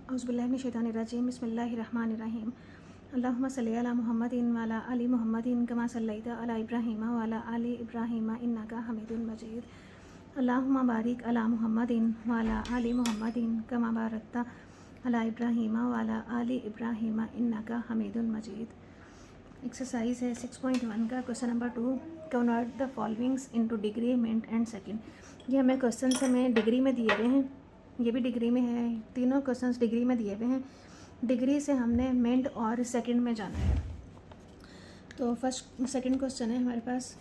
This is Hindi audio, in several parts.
औज़ुबिल्लाहिमिनश्शैतानिर्रजीम बिस्मिल्लाहिर्रहमानिर्रहीम अल्लाहुम्मा सल्लि अला मुहम्मदिन व अला आलि मुहम्मदिन कमा सल्लैता अला इब्राहीम व अला आलि इब्राहीम इन्नका हमीदुन मजीद अल्लाहुम्मा बारिक अला मुहम्मदिन व अला आलि मुहम्मदिन कमा बारकता अला इब्राहीम व अला आलि इब्राहीम इन्नका हमीदुन मजीद। एक्सरसाइज है 6.1 का question number 2, convert the followings into degree, minute and second. ये हमें क्वेश्चन हमें डिग्री में दिए हुए हैं, ये भी डिग्री में है, तीनों क्वेश्चंस डिग्री में दिए हुए हैं। डिग्री से हमने मिनट और सेकंड में जाना है। तो सेकंड क्वेश्चन है हमारे पास,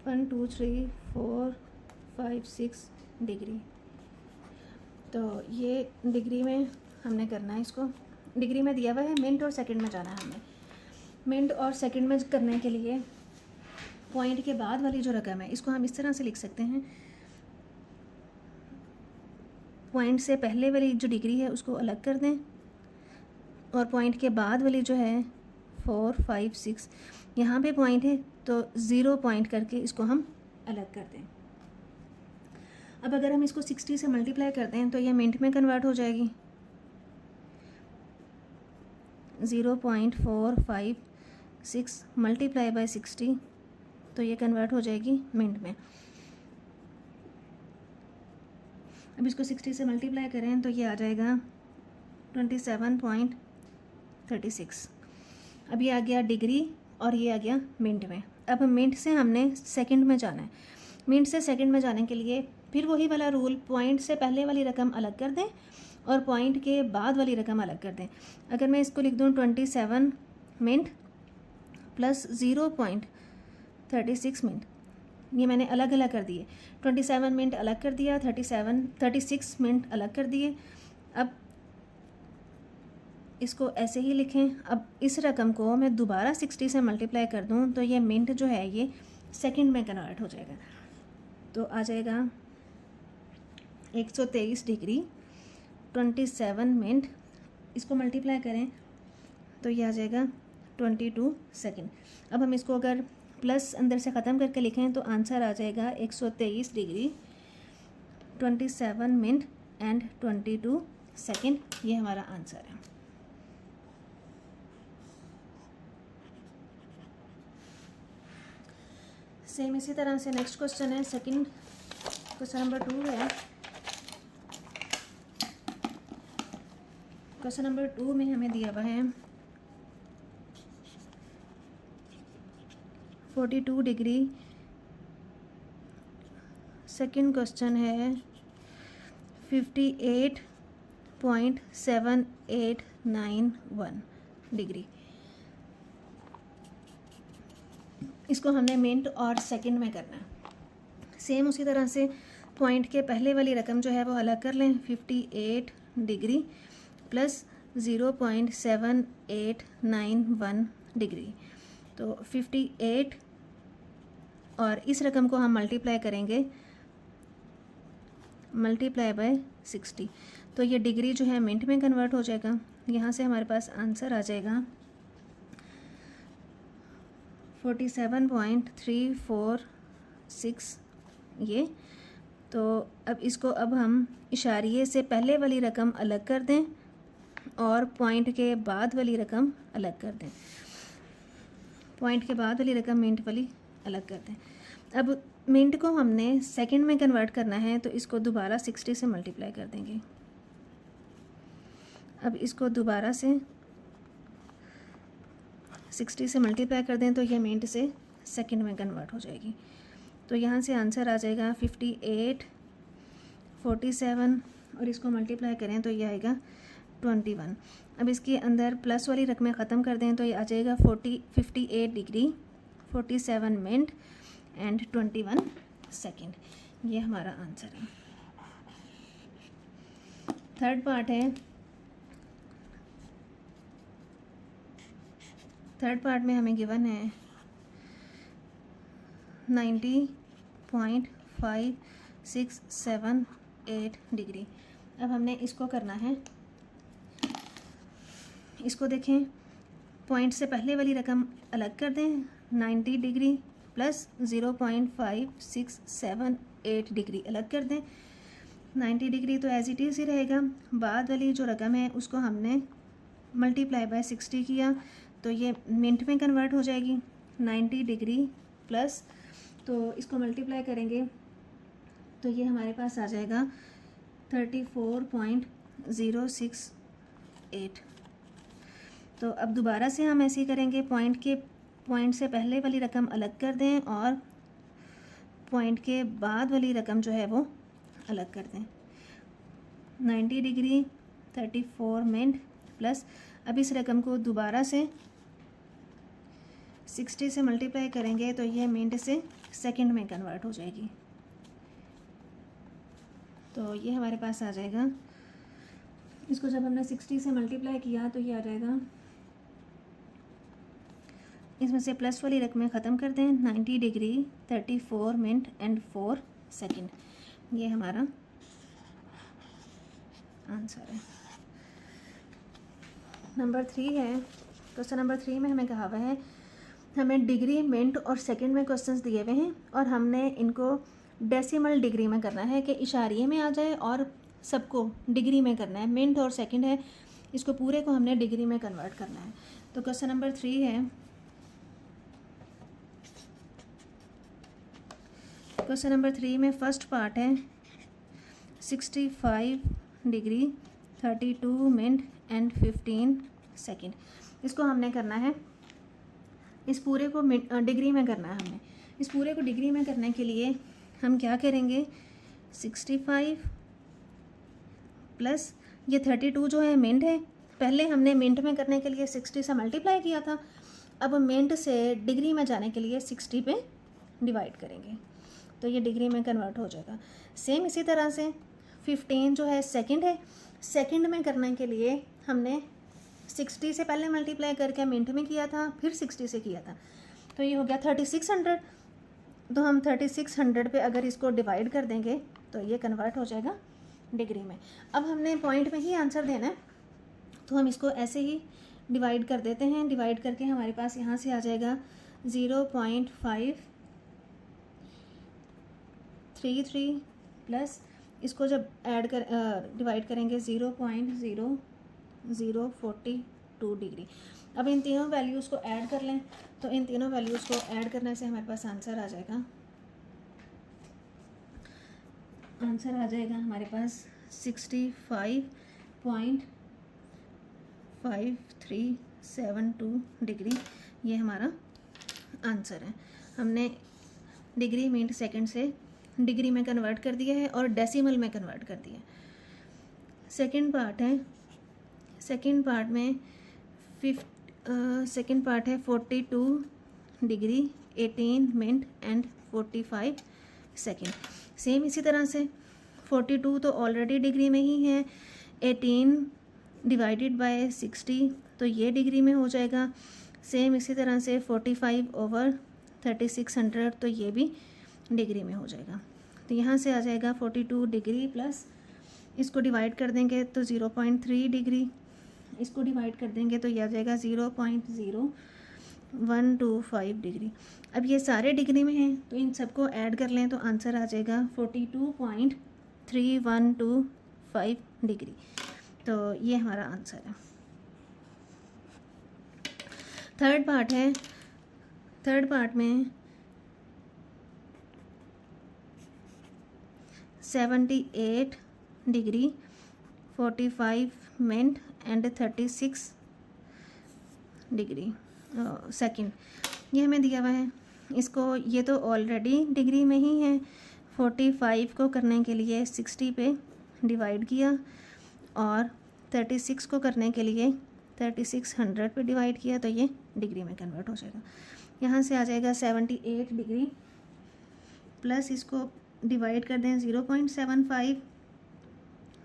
one two three four five six degree. तो ये डिग्री में हमने करना है, इसको डिग्री में दिया हुआ है, मिनट और सेकंड में जाना है हमें। मिनट और सेकंड में करने के लिए पॉइंट के बाद वाली जो रकम है इसको हम इस तरह से लिख सकते हैं, पॉइंट से पहले वाली जो डिग्री है उसको अलग कर दें और पॉइंट के बाद वाली जो है 4 5 6 यहाँ पे पॉइंट है तो 0 पॉइंट करके इसको हम अलग कर दें। अब अगर हम इसको 60 से मल्टीप्लाई करते हैं तो यह मिनट में कन्वर्ट हो जाएगी। 0.456 मल्टीप्लाई बाय 60 तो ये कन्वर्ट हो जाएगी मिनट में। अब इसको 60 से मल्टीप्लाई करें तो ये आ जाएगा 27.36। अब ये आ गया डिग्री और ये आ गया मिनट में। अब मिनट से हमने सेकंड में जाना है। मिनट से सेकंड में जाने के लिए फिर वही वाला रूल, पॉइंट से पहले वाली रकम अलग कर दें और पॉइंट के बाद वाली रकम अलग कर दें। अगर मैं इसको लिख दूँ 27 मिनट प्लस 0.36 मिनट, ये मैंने अलग अलग कर दिए। 27 मिनट अलग कर दिया, 36 मिनट अलग कर दिए। अब इसको ऐसे ही लिखें। अब इस रकम को मैं दोबारा 60 से मल्टीप्लाई कर दूं तो ये मिनट जो है ये सेकंड में कन्वर्ट हो जाएगा। तो आ जाएगा 123 डिग्री 27 मिनट, इसको मल्टीप्लाई करें तो ये आ जाएगा 22 सेकंड। अब हम इसको अगर प्लस अंदर से ख़त्म करके लिखें तो आंसर आ जाएगा 123 डिग्री 27 मिनट एंड 22 सेकंड। ये हमारा आंसर है। सेम इसी तरह से नेक्स्ट क्वेश्चन है, सेकंड क्वेश्चन नंबर 2 है। क्वेश्चन नंबर 2 में हमें दिया हुआ है 42 डिग्री। सेकंड क्वेश्चन है 58.7891 डिग्री। इसको हमने मिनट और सेकंड में करना है। सेम उसी तरह से पॉइंट के पहले वाली रकम जो है वो अलग कर लें। 58 डिग्री प्लस 0.7891 डिग्री। तो 58 और इस रकम को हम मल्टीप्लाई करेंगे, मल्टीप्लाई बाय 60 तो ये डिग्री जो है मिनट में कन्वर्ट हो जाएगा। यहाँ से हमारे पास आंसर आ जाएगा 47.346 ये। तो अब इसको अब हम इशारिये से पहले वाली रकम अलग कर दें और पॉइंट के बाद वाली रकम अलग कर दें। पॉइंट के बाद वाली रकम मिनट वाली अलग कर दें। अब मिनट को हमने सेकंड में कन्वर्ट करना है तो इसको दोबारा 60 से मल्टीप्लाई कर देंगे। अब इसको दोबारा से 60 से मल्टीप्लाई कर दें तो यह मिनट से सेकंड में कन्वर्ट हो जाएगी। तो यहाँ से आंसर आ जाएगा 58.47 और इसको मल्टीप्लाई करें तो यह आएगा 21। अब इसके अंदर प्लस वाली रकमें ख़त्म कर दें तो ये आ जाएगा 58 डिग्री 47 मिनट एंड 21 सेकंड। ये हमारा आंसर है। थर्ड पार्ट है, थर्ड पार्ट में हमें गिवन है 90.5678 डिग्री। अब हमने इसको करना है। इसको देखें, पॉइंट से पहले वाली रकम अलग कर दें, 90 डिग्री प्लस 0.5678 8 डिग्री अलग कर दें। 90 डिग्री तो एज इट इज़ ही रहेगा। बाद वाली जो रकम है उसको हमने मल्टीप्लाई बाय 60 किया तो ये मिनट में कन्वर्ट हो जाएगी। 90 डिग्री प्लस, तो इसको मल्टीप्लाई करेंगे तो ये हमारे पास आ जाएगा 34.068। तो अब दोबारा से हम ऐसे ही करेंगे, पॉइंट से पहले वाली रकम अलग कर दें और पॉइंट के बाद वाली रकम जो है वो अलग कर दें। 90 डिग्री 34 मिनट प्लस, अब इस रकम को दोबारा से 60 से मल्टीप्लाई करेंगे तो ये मिनट से सेकंड में कन्वर्ट हो जाएगी। तो ये हमारे पास आ जाएगा, इसको जब हमने 60 से मल्टीप्लाई किया तो ये आ जाएगा, इसमें से प्लस वाली रकमें ख़त्म कर दें। 90 डिग्री 34 मिनट एंड 4 सेकंड, ये हमारा आंसर है। नंबर 3 है, क्वेश्चन नंबर 3 में हमें कहा हुआ है, हमें डिग्री, मिनट और सेकंड में क्वेश्चंस दिए हुए हैं और हमने इनको डेसिमल डिग्री में करना है कि इशारिये में आ जाए और सबको डिग्री में करना है। मिनट और सेकंड है, इसको पूरे को हमने डिग्री में कन्वर्ट करना है। तो क्वेश्चन नंबर 3 है, क्वेश्चन नंबर 3 में फर्स्ट पार्ट है 65 डिग्री 32 मिनट एंड 15 सेकंड। इसको हमने करना है, इस पूरे को डिग्री में करना है हमने। इस पूरे को डिग्री में करने के लिए हम क्या करेंगे, 65 प्लस ये 32 जो है मिनट है, पहले हमने मिनट में करने के लिए 60 से मल्टीप्लाई किया था, अब मिनट से डिग्री में जाने के लिए 60 पे डिवाइड करेंगे तो ये डिग्री में कन्वर्ट हो जाएगा। सेम इसी तरह से 15 जो है सेकंड है, सेकंड में करने के लिए हमने 60 से पहले मल्टीप्लाई करके मिनट में किया था, फिर 60 से किया था, तो ये हो गया 3600। तो हम 3600 पे अगर इसको डिवाइड कर देंगे तो ये कन्वर्ट हो जाएगा डिग्री में। अब हमने पॉइंट में ही आंसर देना है तो हम इसको ऐसे ही डिवाइड कर देते हैं। डिवाइड करके हमारे पास यहाँ से आ जाएगा 0.533 प्लस, इसको जब ऐड कर डिवाइड करेंगे 0.0042 डिग्री। अब इन तीनों वैल्यूज़ को ऐड कर लें, तो इन तीनों वैल्यूज़ को ऐड करने से हमारे पास आंसर आ जाएगा, हमारे पास 65.5372 डिग्री, ये हमारा आंसर है। हमने डिग्री, मिनट, सेकंड से डिग्री में कन्वर्ट कर दिया है और डेसिमल में कन्वर्ट कर दिया है। सेकंड पार्ट है, सेकंड पार्ट में सेकंड पार्ट है 42 degree 18 minute and 45 second. Same इसी तरह से 42 तो ऑलरेडी डिग्री में ही है, 18 डिवाइडेड बाय 60 तो ये डिग्री में हो जाएगा। सेम इसी तरह से 45 ओवर 3600 तो ये भी डिग्री में हो जाएगा। तो यहाँ से आ जाएगा 42 डिग्री प्लस, इसको डिवाइड कर देंगे तो 0.3 डिग्री, इसको डिवाइड कर देंगे तो ये आ जाएगा 0.0125 डिग्री। अब ये सारे डिग्री में हैं तो इन सबको ऐड कर लें तो आंसर आ जाएगा 42.3125 डिग्री। तो ये हमारा आंसर है। थर्ड पार्ट है, थर्ड पार्ट में 78 degree 45 minute and 36 degree second, ये हमें दिया हुआ है। इसको, ये तो ऑलरेडी डिग्री में ही है, 45 को करने के लिए 60 पे डिवाइड किया और 36 को करने के लिए 3600 पे डिवाइड किया तो ये डिग्री में कन्वर्ट हो जाएगा। यहाँ से आ जाएगा 78 डिग्री प्लस, इसको डिवाइड कर दें 0.75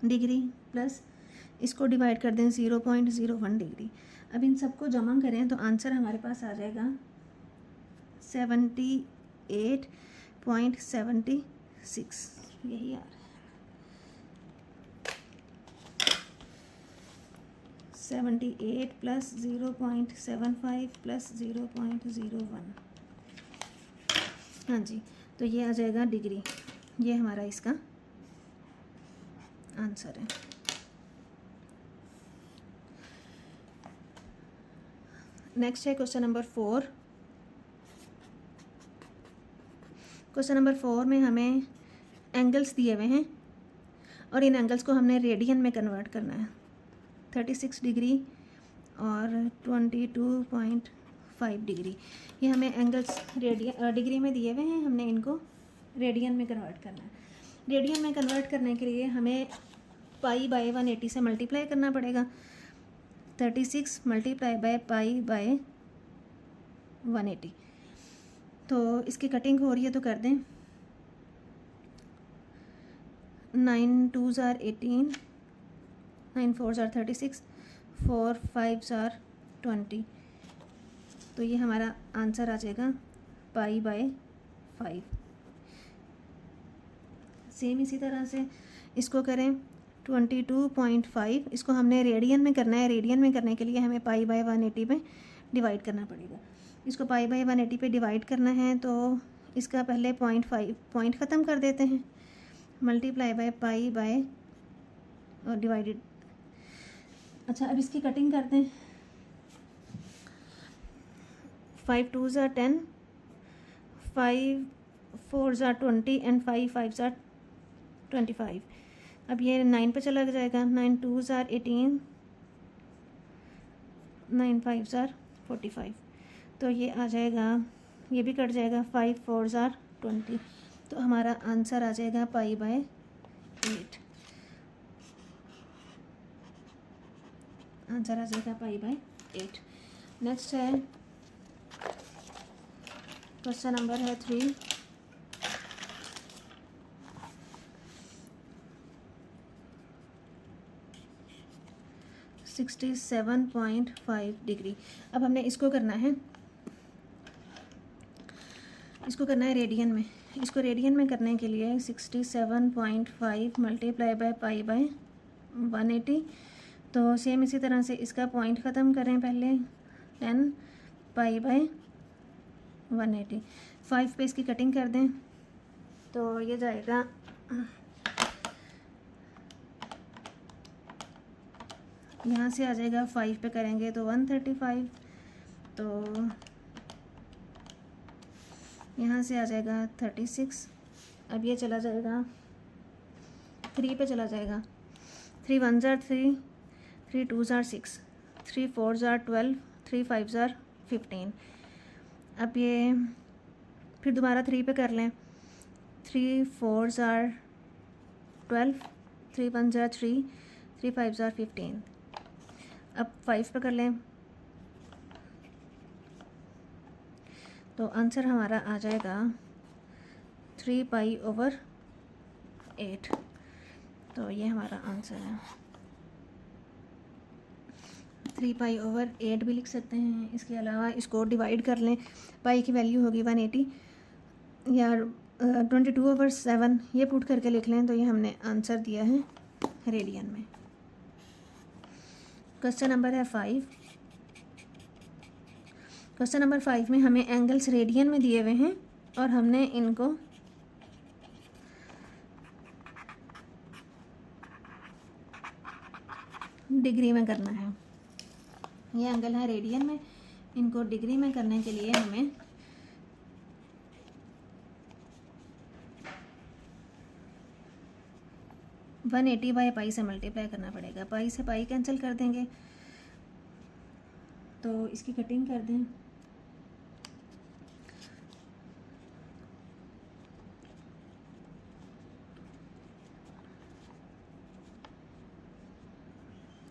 डिग्री प्लस, इसको डिवाइड कर दें 0.01 डिग्री। अब इन सबको जमा करें तो आंसर हमारे पास आ जाएगा 78.76, यही आ रहा है 78 प्लस 0.75 प्लस 0.01। हाँ जी, तो ये आ जाएगा डिग्री, ये हमारा इसका आंसर है। नेक्स्ट है क्वेश्चन नंबर 4। क्वेश्चन नंबर 4 में हमें एंगल्स दिए हुए हैं और इन एंगल्स को हमने रेडियन में कन्वर्ट करना है। 36 डिग्री और 22.5 डिग्री, ये हमें एंगल्स डिग्री में दिए हुए हैं, हमने इनको रेडियन में कन्वर्ट करना है। रेडियन में कन्वर्ट करने के लिए हमें पाई बाय 180 से मल्टीप्लाई करना पड़ेगा। 36 मल्टीप्लाई बाय पाई बाय 180। तो इसकी कटिंग हो रही है तो कर दें। 9 2s are 18, 9 4s are 36, 4 5s are 20। तो ये हमारा आंसर आ जाएगा पाई बाय 5। सेम इसी तरह से इसको करें 22.5, इसको हमने रेडियन में करना है। रेडियन में करने के लिए हमें पाई बाय 180 पे डिवाइड करना पड़ेगा। इसको पाई बाय 180 पे डिवाइड करना है तो इसका पहले 0.5 पॉइंट ख़त्म कर देते हैं, मल्टीप्लाई बाय पाई बाय और डिवाइडेड। अच्छा, अब इसकी कटिंग करते हैं। 5 2s are 10, 5 4s are 20 and 5 5s are 25। अब ये 9 पे चला जाएगा। 9 2s are 18, 9 5s are 45। तो ये आ जाएगा, ये भी कट जाएगा। 5 4s are 20। तो हमारा आंसर आ जाएगा पाई बाय 8। आंसर आ जाएगा पाई बाय 8। नेक्स्ट है क्वेश्चन नंबर है 3। Sixty 67.5 degree. अब हमने इसको करना है, इसको करना है रेडियन में। इसको रेडियन में करने के लिए 67.5 मल्टीप्लाई बाय पाई बाय 180। तो सेम इसी तरह से इसका पॉइंट ख़त्म करें पहले। 10 पाई बाय 180। 5 पे इसकी कटिंग कर दें तो ये जाएगा यहाँ से आ जाएगा। 5 पे करेंगे तो 135। तो यहाँ से आ जाएगा 36। अब ये चला जाएगा 3 पे चला जाएगा। 3 1s are 3, 3 2s are 6, 3 4s are 12, 3 5s are 15। अब ये फिर दोबारा 3 पे कर लें। 3 4s are 12, 3 1s are 3, 3 5s are 15। अब 5 पे कर लें तो आंसर हमारा आ जाएगा 3 पाई ओवर 8। तो ये हमारा आंसर है। 3 पाई ओवर 8 भी लिख सकते हैं। इसके अलावा इसको डिवाइड कर लें। पाई की वैल्यू होगी 180 या 22/7, ये पुट करके लिख लें तो ये हमने आंसर दिया है रेडियन में। क्वेश्चन नंबर है 5। क्वेश्चन नंबर 5 में हमें एंगल्स रेडियन में दिए हुए हैं और हमने इनको डिग्री में करना है। ये एंगल है रेडियन में, इनको डिग्री में करने के लिए हमें वन 180 बाई पाई से मल्टीप्लाई करना पड़ेगा। पाई से पाई कैंसिल कर देंगे तो इसकी कटिंग कर दें।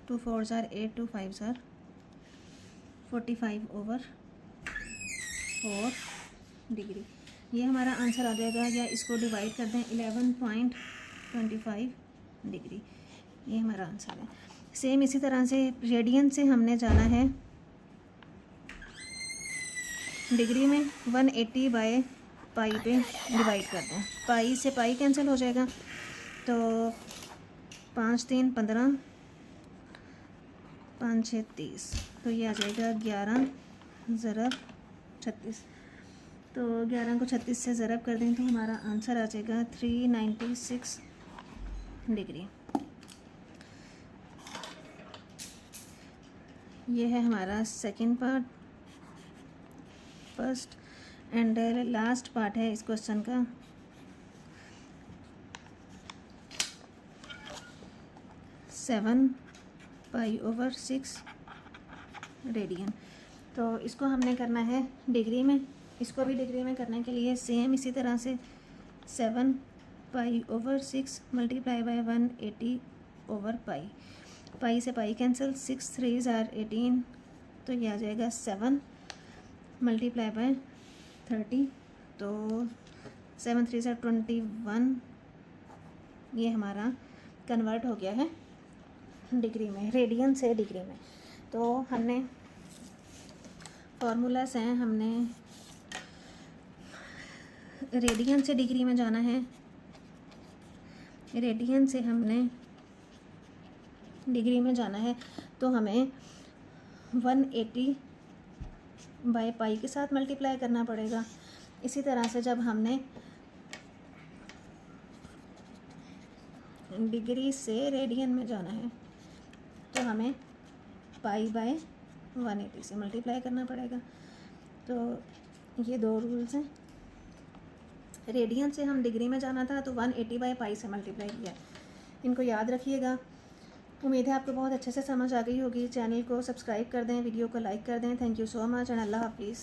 Two 4s are 8, 2 5s are 45/4 degree. ये हमारा आंसर आ जाएगा। या इसको डिवाइड कर दें 11.25 डिग्री। ये हमारा आंसर है। सेम इसी तरह से रेडियन से हमने जाना है डिग्री में। 180 बाय पाई पे डिवाइड कर दें। पाई से पाई कैंसिल हो जाएगा तो 5 3 15, 5 6 30। तो ये आ जाएगा 11 ज़रब 36। तो तो 11 को 36 से ज़रब कर दें तो हमारा आंसर आ जाएगा 396 डिग्री। ये है हमारा second part. First and last part है इस क्वेश्चन का। Seven pi over 6 radian. तो इसको हमने करना है डिग्री में। इसको भी डिग्री में करने के लिए सेम इसी तरह से 7 pi over 6 multiply by 180 over pi. Pi से पाई कैंसिल, 6 3s are 18, तो ये आ जाएगा 7 मल्टीप्लाई बाय 30, तो 7 3s are 21। ये हमारा कन्वर्ट हो गया है डिग्री में, रेडियन से डिग्री में। तो हमने फॉर्मूलास हैं, हमने रेडियन से डिग्री में जाना है, रेडियन से हमने डिग्री में जाना है, तो हमें 180 बाय पाई के साथ मल्टीप्लाई करना पड़ेगा। इसी तरह से जब हमने डिग्री से रेडियन में जाना है तो हमें पाई बाय 180 से मल्टीप्लाई करना पड़ेगा। तो ये दो रूल्स हैं। रेडियन से हम डिग्री में जाना था तो 180 बाय पाई से मल्टीप्लाई किया। इनको याद रखिएगा। उम्मीद है आपको बहुत अच्छे से समझ आ गई होगी। चैनल को सब्सक्राइब कर दें, वीडियो को लाइक कर दें। Thank you so much and अल्लाह हाफिज़।